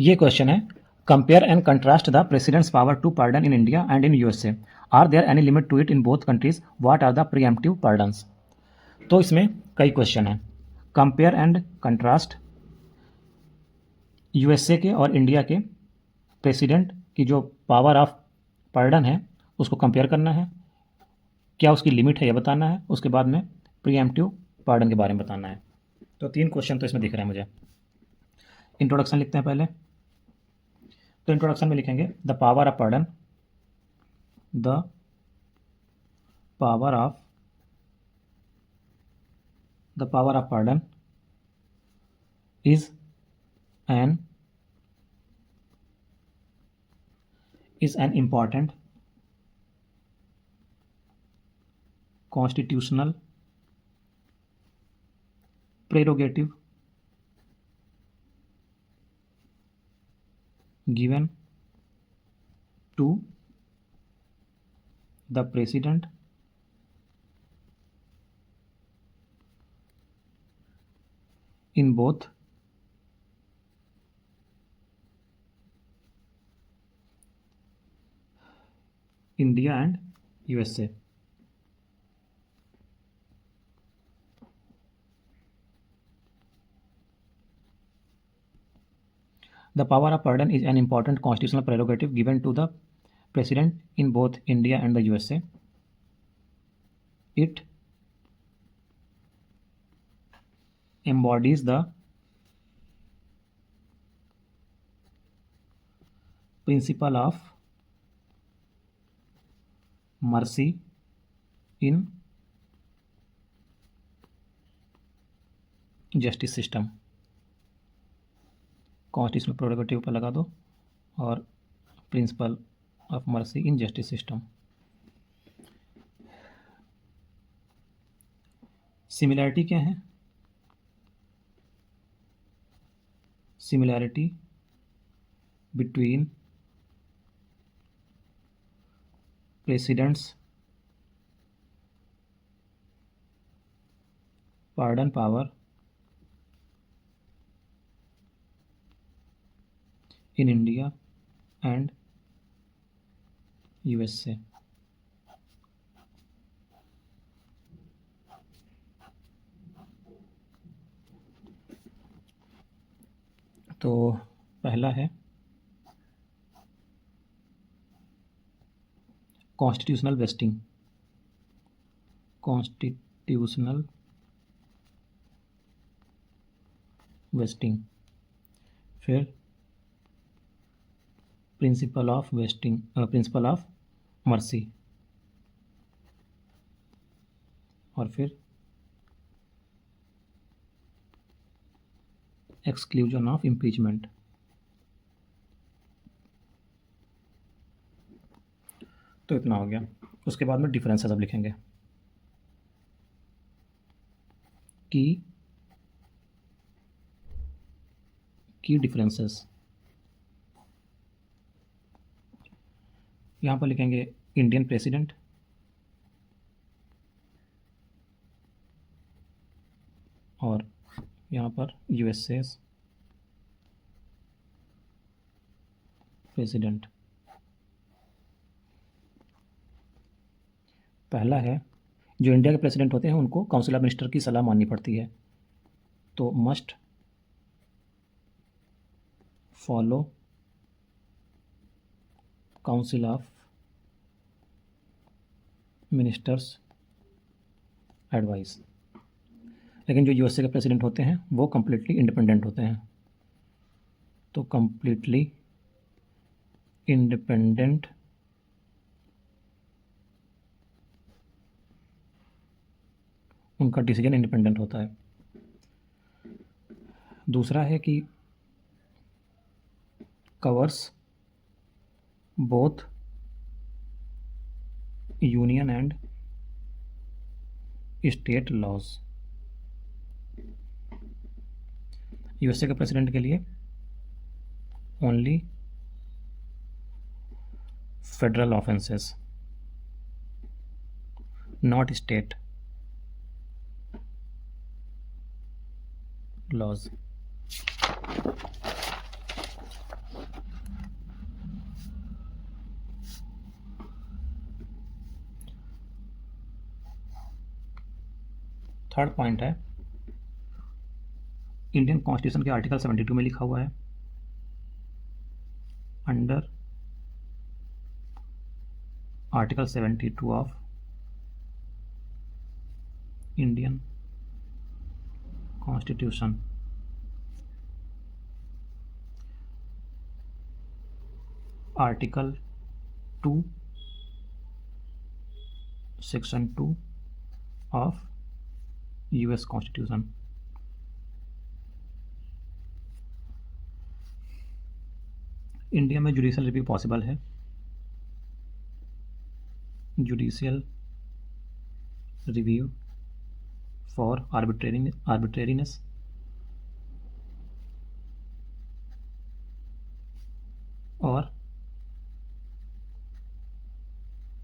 ये क्वेश्चन है, compare and contrast the president's power to pardon in India and in USA. Are there any limit to it in both countries? What are the preemptive pardons? तो इसमें कई question हैं। Compare and contrast USA के और India के president की जो power of pardon है उसको कंपेयर करना है, क्या उसकी लिमिट है यह बताना है, उसके बाद में प्रीएम्प्टिव पार्डन के बारे में बताना है। तो 3 क्वेश्चन तो इसमें दिख रहे हैं मुझे। इंट्रोडक्शन लिखते हैं पहले। तो इंट्रोडक्शन में लिखेंगे the power of pardon, the power of pardon is an important constitutional prerogative given to the president in both India and USA. The power of pardon is an important constitutional prerogative given to the president in both India and the USA. It embodies the principle of mercy in justice system. Constitutional prerogative पर लगा दो और principle of mercy in justice system. Similarity क्या है? Similarity between president's pardon power in India and USA. तो पहला है constitutional vesting. Constitutional vesting, फिर principle of vesting, principle of mercy, और फिर एक्सक्लूजन ऑफ इम्पीचमेंट। तो इतना हो गया। उसके बाद में डिफरेंसेस अब लिखेंगे की डिफरेंसेस। यहाँ पर लिखेंगे इंडियन प्रेसिडेंट और यहाँ पर यूएसए प्रेसिडेंट। पहला है, जो इंडिया के प्रेसिडेंट होते हैं उनको काउंसिल ऑफ मिनिस्टर की सलाह माननी पड़ती है, तो must follow council of ministers advice. लेकिन जो यूएसए के प्रेसिडेंट होते हैं वो कम्प्लीटली इंडिपेंडेंट होते हैं, तो कम्प्लीटली इंडिपेंडेंट उनका डिसीजन इंडिपेंडेंट होता है। दूसरा है कि covers both union and state laws. USA के प्रेसिडेंट के लिए only federal offences, not state laws. Third point है, इंडियन कॉन्स्टिट्यूशन के आर्टिकल 72 में लिखा हुआ है, under article 72 of Indian constitution article 2 section 2 of US constitution, India में जुडिशियल रिव्यू पॉसिबल है। जुडिशियल रिव्यू फॉर आर्बिट्रेरीनेस और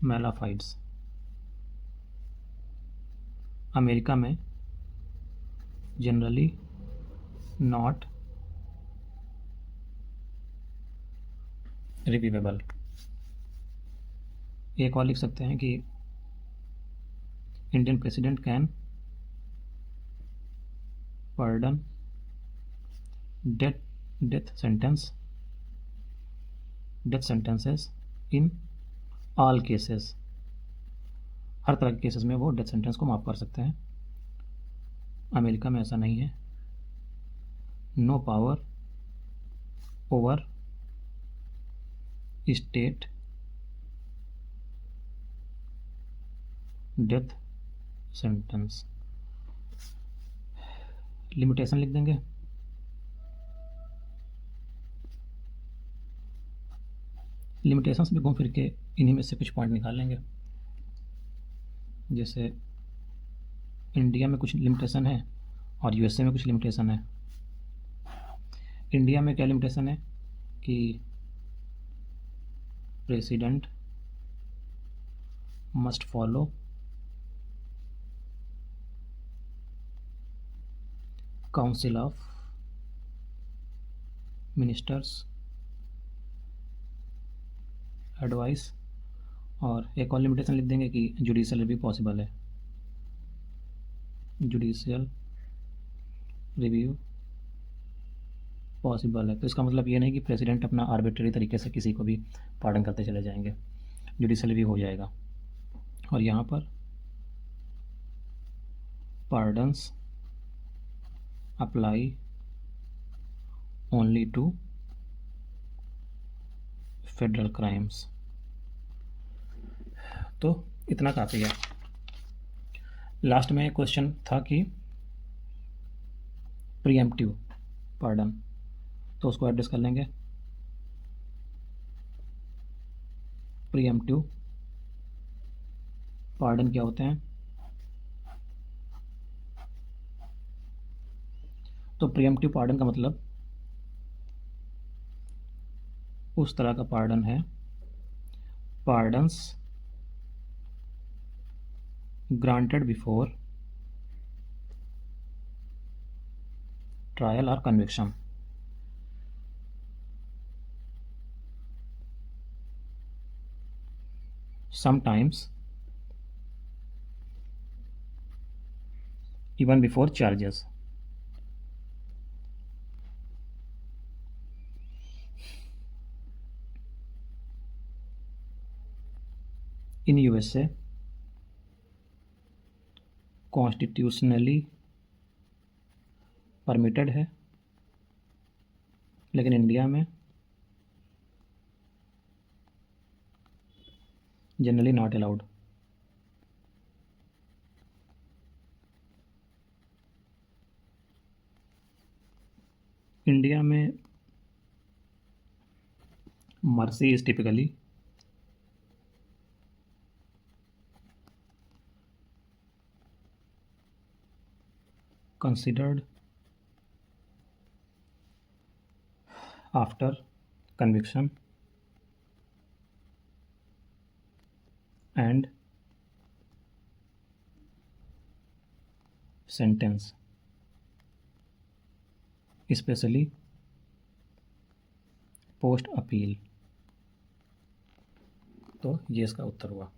मैलाफाइड्स। अमेरिका में जनरली नॉट रिव्यूएबल। एक और लिख सकते हैं कि Indian president can pardon death sentences in all cases। हर तरह के केसेस में वो डेथ सेंटेंस को माफ़ कर सकते हैं। अमेरिका में ऐसा नहीं है। No power over state death sentence. Limitation लिख देंगे। लिमिटेशंस भी घूम फिर के इन्हीं में से कुछ पॉइंट निकाल लेंगे। जैसे इंडिया में कुछ लिमिटेशन है और यूएसए में कुछ लिमिटेशन है। इंडिया में क्या लिमिटेशन है कि president must follow council of ministers advice, और एक और लिमिटेशन लिख देंगे कि जुडिशियल रिव्यू पॉसिबल है। जुडिशियल रिव्यू पॉसिबल है तो इसका मतलब ये नहीं कि प्रेसिडेंट अपना आर्बिट्रेरी तरीके से किसी को भी पार्डन करते चले जाएंगे, जुडिशियल रिव्यू हो जाएगा। और यहाँ पर pardons apply only to federal crimes. तो इतना काफ़ी है। लास्ट में क्वेश्चन था कि प्रीएम्प्टिव पार्डन, तो उसको एड्रेस कर लेंगे। प्रीएम्प्टिव पार्डन क्या होते हैं? तो प्रीएम्प्टिव पार्डन का मतलब उस तरह का पार्डन है, पार्डन्स ग्रांटेड बिफोर ट्रायल और conviction. sometimes even before charges। in USA constitutionally permitted है, लेकिन इंडिया में जनरली नॉट अलाउड। इंडिया में mercy is typically considered after conviction and sentence, especially post appeal। तो ये इसका उत्तर हुआ।